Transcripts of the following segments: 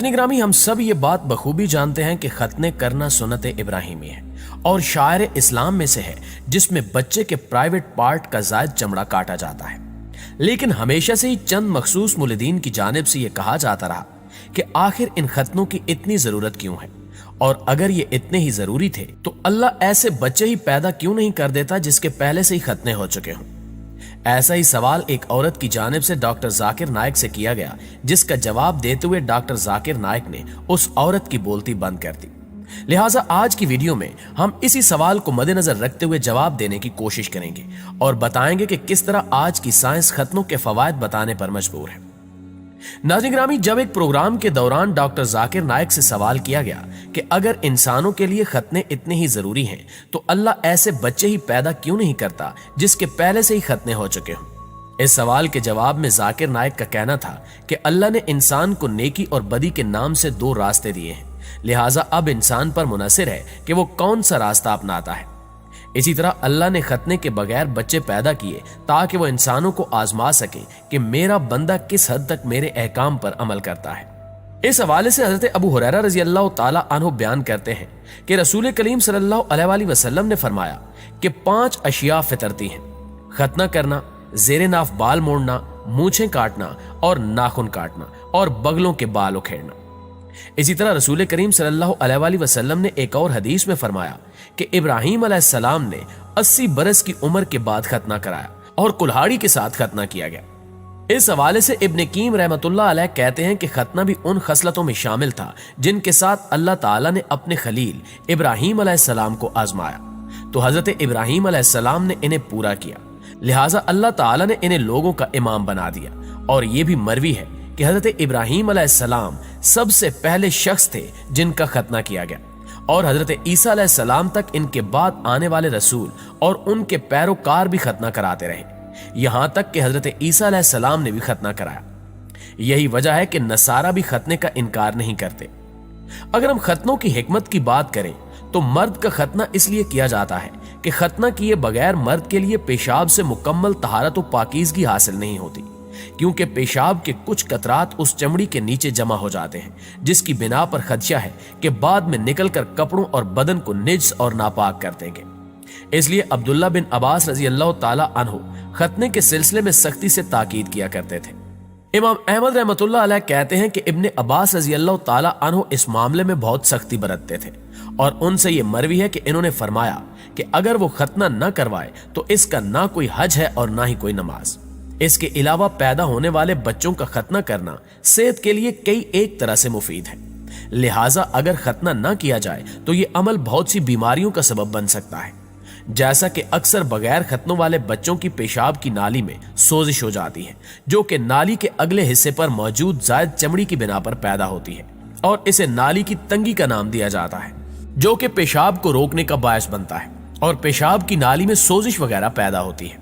ग्रामी, हम सब ये बात बखूबी जानते हैं कि खतने करना सुन्नत इब्राहिमी है और शायर इस्लाम में से है जिसमें बच्चे के प्राइवेट पार्ट का जायद चमड़ा काटा जाता है। लेकिन हमेशा से ही चंद मखसूस मुल्लिदीन की जानिब से यह कहा जाता रहा कि आखिर इन खतनों की इतनी जरूरत क्यों है, और अगर ये इतने ही जरूरी थे तो अल्लाह ऐसे बच्चे ही पैदा क्यों नहीं कर देता जिसके पहले से ही खतने हो चुके हों। ऐसा ही सवाल एक औरत की जानिब से डॉक्टर जाकिर नाइक से किया गया, जिसका जवाब देते हुए डॉक्टर जाकिर नाइक ने उस औरत की बोलती बंद कर दी। लिहाजा आज की वीडियो में हम इसी सवाल को मद्देनजर रखते हुए जवाब देने की कोशिश करेंगे और बताएंगे कि किस तरह आज की साइंस खतनों के फवायद बताने पर मजबूर है। नाज़रीन ग्रामी, जब एक प्रोग्राम के दौरान डॉक्टर जाकिर नाइक से सवाल किया गया कि अगर इंसानों के लिए खतने इतने ही जरूरी हैं तो अल्लाह ऐसे बच्चे ही पैदा क्यों नहीं करता जिसके पहले से ही खतने हो चुके हों। इस सवाल के जवाब में जाकिर नाइक का कहना था कि अल्लाह ने इंसान को नेकी और बदी के नाम से दो रास्ते दिए हैं, लिहाजा अब इंसान पर मुनहसिर है कि वो कौन सा रास्ता अपनाता है। इसी तरह अल्लाह ने खतने के बगैर बच्चे पैदा किए ताकि वो इंसानों को आजमा सके कि मेरा बंदा किस हद तक मेरे अहकाम पर अमल करता है। इस हवाले से हजरत अबू हुरैरा रज़ी अल्लाह ताला अन्हु बयान करते हैं कि रसूल करीम सल्लल्लाहु अलैहि वसल्लम ने फरमाया कि 5 अशिया फितरती हैं: खतना करना, ज़ेरे नाफ बाल मोड़ना, मूछें काटना और नाखून काटना और बगलों के बाल उखेड़ना। इसी तरह रसूल करीम सल्लल्लाहु अलैहि वसल्लम ने एक और हदीस में फरमाया कि इब्राहीम अलैहिस्सलाम ने 80 बरस की उम्र के बाद खतना कराया और कुल्हाड़ी के साथ खतना किया गया। इस हवाले से इब्न कीम रहमतुल्लाह अलैह कहते हैं कि खतना भी उन खसलतों में शामिल था जिनके साथ अल्लाह ताला ने अपने खलील इब्राहीम अलैहिस्सलाम को आजमाया, तो हजरत इब्राहीम अलैहिस्सलाम ने इन्हें पूरा किया, लिहाजा अल्लाह ताला ने इन्हें लोगों का इमाम बना दिया। और यह भी मरवी है कि हजरत इब्राहीम अलैहिस्सलाम सबसे पहले शख्स थे जिनका खतना किया गया, और हजरत ईसा अलैहिस्सलाम तक इनके बाद आने वाले रसूल और उनके पैरोकार भी खतना कराते रहे, यहां तक कि हजरत ईसा अलैहिस्सलाम ने भी खतना कराया। यही वजह है कि नसारा भी खतने का इनकार नहीं करते। अगर हम खतनों की हिकमत की बात करें तो मर्द का खतना इसलिए किया जाता है कि खतना किए बगैर मर्द के लिए पेशाब से मुकम्मल तहारत और पाकीज़गी हासिल नहीं होती, क्योंकि पेशाब के कुछ कतरात उस चमड़ी के नीचे जमा हो जाते हैं, जिसकी बिना पर खदशा है कि बाद में निकलकर कपड़ों और बदन को निजस और नापाक कर देंगे। इसलिए अब्दुल्ला बिन अब्बास रजी अल्लाह ताला अन्हु खतने के सिलसिले में सख्ती से ताकीद किया करते थे। इमाम अहमद रहमतुल्लाह अलैह कहते हैं कि इब्ने अब्बास रजी अल्लाह ताला अन्हु इस मामले में बहुत सख्ती बरतते थे, और उनसे ये मरवी है कि इन्होंने फरमाया कि अगर वो खतना न करवाए तो इसका ना कोई हज है और ना ही कोई नमाज। इसके अलावा पैदा होने वाले बच्चों का खतना करना सेहत के लिए कई एक तरह से मुफीद है, लिहाजा अगर खतना न किया जाए तो ये अमल बहुत सी बीमारियों का सबब बन सकता है, जैसा कि अक्सर बगैर खतनों वाले बच्चों की पेशाब की नाली में सोजिश हो जाती है, जो कि नाली के अगले हिस्से पर मौजूद जायद चमड़ी की बिना पर पैदा होती है, और इसे नाली की तंगी का नाम दिया जाता है, जो कि पेशाब को रोकने का बायस बनता है और पेशाब की नाली में सोजिश वगैरह पैदा होती है।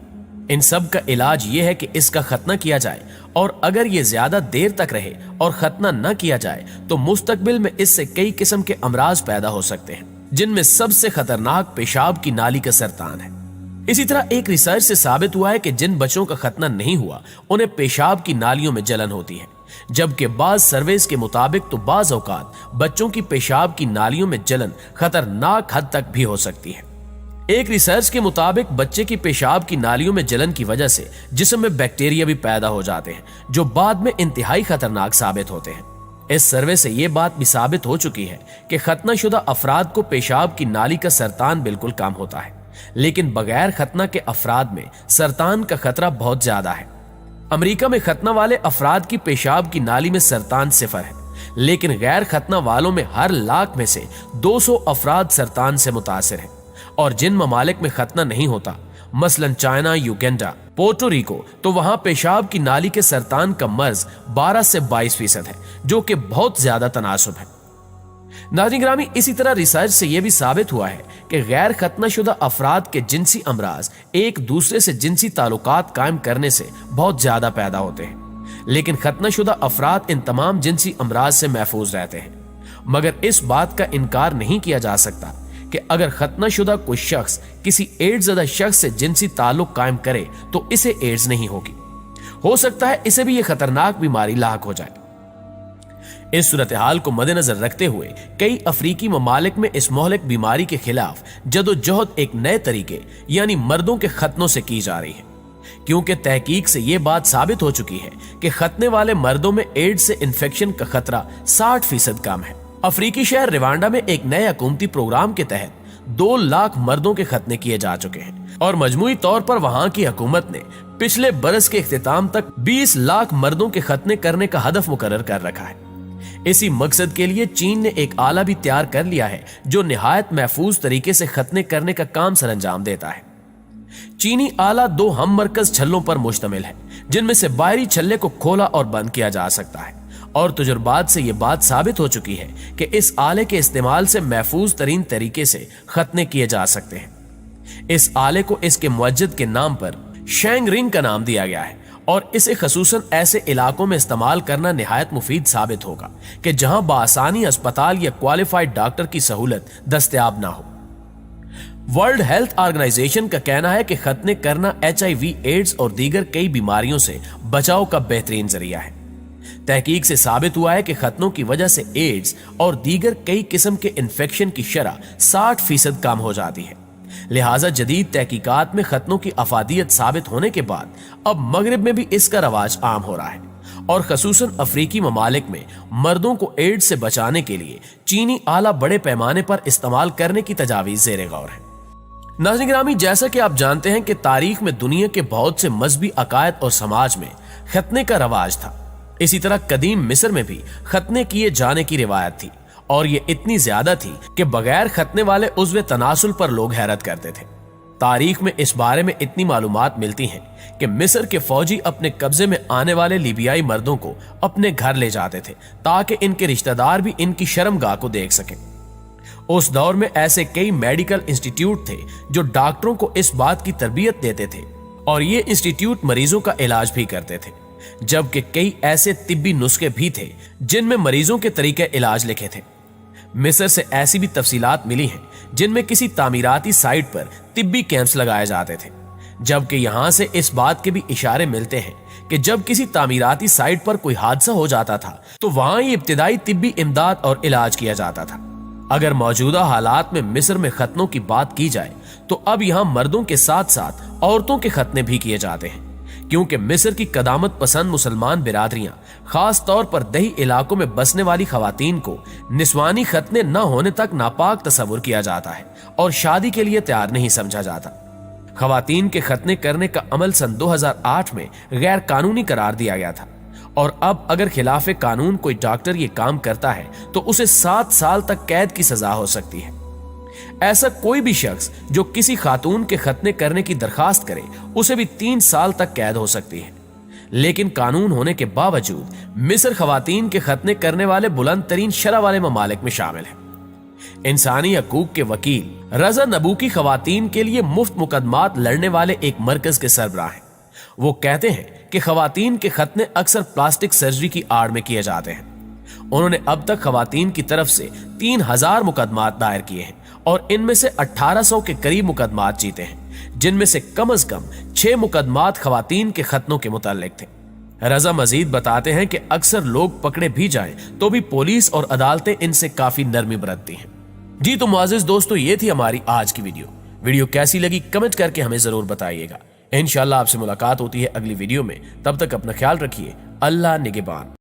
इन सब का इलाज ये है कि इसका खतना किया जाए, और अगर ये ज्यादा देर तक रहे और खतना न किया जाए तो मुस्तकबिल में इससे कई किस्म के अमराज पैदा हो सकते हैं, जिनमें सबसे खतरनाक पेशाब की नाली का सरतान है। इसी तरह एक रिसर्च से साबित हुआ है कि जिन बच्चों का खतना नहीं हुआ उन्हें पेशाब की नालियों में जलन होती है, जबकि बाज सर्वेस के मुताबिक तो बाज औकात बच्चों की पेशाब की नालियों में जलन खतरनाक हद तक भी हो सकती है। एक रिसर्च के मुताबिक बच्चे की पेशाब की नालियों में जलन की वजह से जिस्म में बैक्टीरिया भी पैदा हो जाते हैं, जो बाद में इंतहाई खतरनाक साबित होते हैं। इस सर्वे से यह बात भी साबित हो चुकी है कि खतनाशुदा अफराद को पेशाब की नाली का सरतान बिल्कुल कम होता है, लेकिन बगैर खतना के अफराद में सरतान का खतरा बहुत ज्यादा है। अमेरिका में खतना वाले अफराद की पेशाब की नाली में सरतान 0 है, लेकिन गैर खतना वालों में हर लाख में से 200 अफराद सरतान से मुतासिर हैं। और जिन ममालिक में खतना नहीं होता, मसलन चाइना, युगांडा, पोर्टो रिको, तो वहां पेशाब की नाली के सरतान का मर्ज 12 से 22% है, जो कि बहुत ज्यादा तनासुब है। नाज़रीन ग्रामी, इसी तरह रिसर्च से यह भी साबित हुआ है कि गैर खतनाशुदा अफराद के जिनसी अमराज एक दूसरे से जिनसी ताल्लुकात कायम करने से बहुत ज्यादा पैदा होते हैं, लेकिन खतनाशुदा अफराद इन तमाम जिनसी अमराज से महफूज रहते हैं। मगर इस बात का इनकार नहीं किया जा सकता कि अगर खतनाशुदा कोई शख्स किसी एड्स ज़दा शख्स से जिनसी ताल्लुक कायम करे तो इसे एड्स नहीं होगी, हो सकता है इसे भी यह खतरनाक बीमारी लाक हो जाए। इस सूरत-ए-हाल को मद्देनजर रखते हुए कई अफ्रीकी ममालिक में इस मोहलिक बीमारी के खिलाफ जदोजहद एक नए तरीके यानी मर्दों के खतनों से की जा रही है, क्योंकि तहकीक से ये बात साबित हो चुकी है कि खतने वाले मर्दों में एड्स से इन्फेक्शन का खतरा 60% कम है। अफ्रीकी शहर रिवांडा में एक नए हुकूमती प्रोग्राम के तहत 2 लाख मर्दों के खतने किए जा चुके हैं और मजमूई तौर पर वहां की हुकूमत ने पिछले बरस के इख्तिताम तक 20 लाख मर्दों के खतने करने का हदफ मुकर्रर कर रखा है। इसी मकसद के लिए चीन ने एक आला भी तैयार कर लिया है जो निहायत महफूज तरीके से खतने करने का काम सरंजाम देता है। चीनी आला 2 हम मरकज छल्लों पर मुश्तमिल है, जिनमें से बाहरी छल्ले को खोला और बंद किया जा सकता है, और तजुर्बात से यह बात साबित हो चुकी है कि इस आले के इस्तेमाल से महफूज तरीन तरीके से खतने किए जा सकते हैं। इस आले को इसके मुअज्जद के नाम पर शेंग रिंग का नाम दिया गया है और इसे खसूसन ऐसे इलाकों में इस्तेमाल करना निहायत मुफीद साबित होगा कि जहां बासानी अस्पताल या क्वालिफाइड डॉक्टर की सहूलत दस्तयाब ना हो। वर्ल्ड हेल्थ ऑर्गेनाइजेशन का कहना है कि खतने करना HIV, एड्स और दीगर कई बीमारियों से बचाव का बेहतरीन जरिया है। तहकीक से साबित हुआ है कि खतनों की वजह से एड्स और दीगर कई किस्म के इन्फेक्शन की शरह 60% कम हो जाती है। लिहाजा जदीद तहकीकात में खतनों की अफादियत साबित होने के बाद अब मगरिब में भी इसका रवाज आम हो रहा है और खसूसन अफ्रीकी ममालिक में मर्दों को एड्स से बचाने के लिए चीनी आला बड़े पैमाने पर इस्तेमाल करने की तजावीज ज़ेरे गौर है। नाज़रीन गिरामी, जैसा कि आप जानते हैं कि तारीख में दुनिया के बहुत से मजहबी अकायद और समाज में खतने का रवाज था। इसी तरह कदीम मिस्र में भी खतने किए जाने की रिवायत थी और ये इतनी ज्यादा थी कि बगैर खतने वाले उज़्व तनासुल पर लोग हैरत करते थे। तारीख में इस बारे में इतनी मालूमात मिलती हैं कि मिस्र के फौजी अपने कब्जे में आने वाले लीबियाई मर्दों को अपने घर ले जाते थे ताकि इनके रिश्तेदार भी इनकी शर्मगाह को देख सकें। उस दौर में ऐसे कई मेडिकल इंस्टीट्यूट थे जो डॉक्टरों को इस बात की तरबियत देते थे और ये इंस्टीट्यूट मरीजों का इलाज भी करते थे, जबकि कई ऐसे तिब्बी नुस्खे भी थे जिनमें मरीजों के तरीके इलाज लिखे थे। मिस्र से ऐसी भी तफसीलात मिली हैं जिनमें किसी तामीराती साइट पर तिब्बी कैंप्स लगाए जाते थे, जबकि यहां से इस बात के भी इशारे मिलते हैं कि जब किसी तामीराती साइट पर कोई हादसा हो जाता था तो वहां ही इब्तिदाई तिब्बी इमदाद और इलाज किया जाता था। अगर मौजूदा हालात में मिस्र में खतनों की बात की जाए तो अब यहाँ मर्दों के साथ साथ औरतों के खतने भी किए जाते हैं, क्योंकि मिस्र की कदामत पसंद मुसलमान बिरादरियां खास तौर पर दही इलाकों में बसने वाली खवातीन को निस्वानी खतने न होने तक नापाक तस्वुर किया जाता है और शादी के लिए तैयार नहीं समझा जाता। खवातीन के खतने करने का अमल सन 2008 में गैर कानूनी करार दिया गया था और अब अगर खिलाफ कानून कोई डॉक्टर ये काम करता है तो उसे 7 साल तक कैद की सजा हो सकती है। ऐसा कोई भी शख्स जो किसी खातून के खतने करने की दरखास्त करे उसे भी 3 साल तक कैद हो सकती है। लेकिन कानून होने के बावजूद मिस्र खवातीन के खतने करने वाले बुलंद तरीन शरह वाले ममालिक में शामिल है। इंसानी हकूक के वकील रजा नबूकी खवातीन के लिए मुफ्त मुकदमात लड़ने वाले एक मरकज के सरबराह हैं। वो कहते हैं कि खवातीन के खतने अक्सर प्लास्टिक सर्जरी की आड़ में किए जाते हैं। उन्होंने अब तक खवातीन की तरफ से 3000 मुकदमात दायर किए हैं और इनमें से 1800 के करीब मुकदमात जीते हैं, जिनमें से कम 6 मुकदमात खवातीन के खतनों के मुताल्लिक थे। रजा मजीद बताते हैं कि अक्सर लोग पकड़े भी जाएं तो भी पुलिस और अदालतें इनसे काफी नरमी बरतती हैं। जी तो मुआज़िज़ दोस्तों, ये थी हमारी आज की वीडियो कैसी लगी कमेंट करके हमें जरूर बताइएगा। इंशाअल्लाह आपसे मुलाकात होती है अगली वीडियो में। तब तक अपना ख्याल रखिए। अल्लाह निगहबान।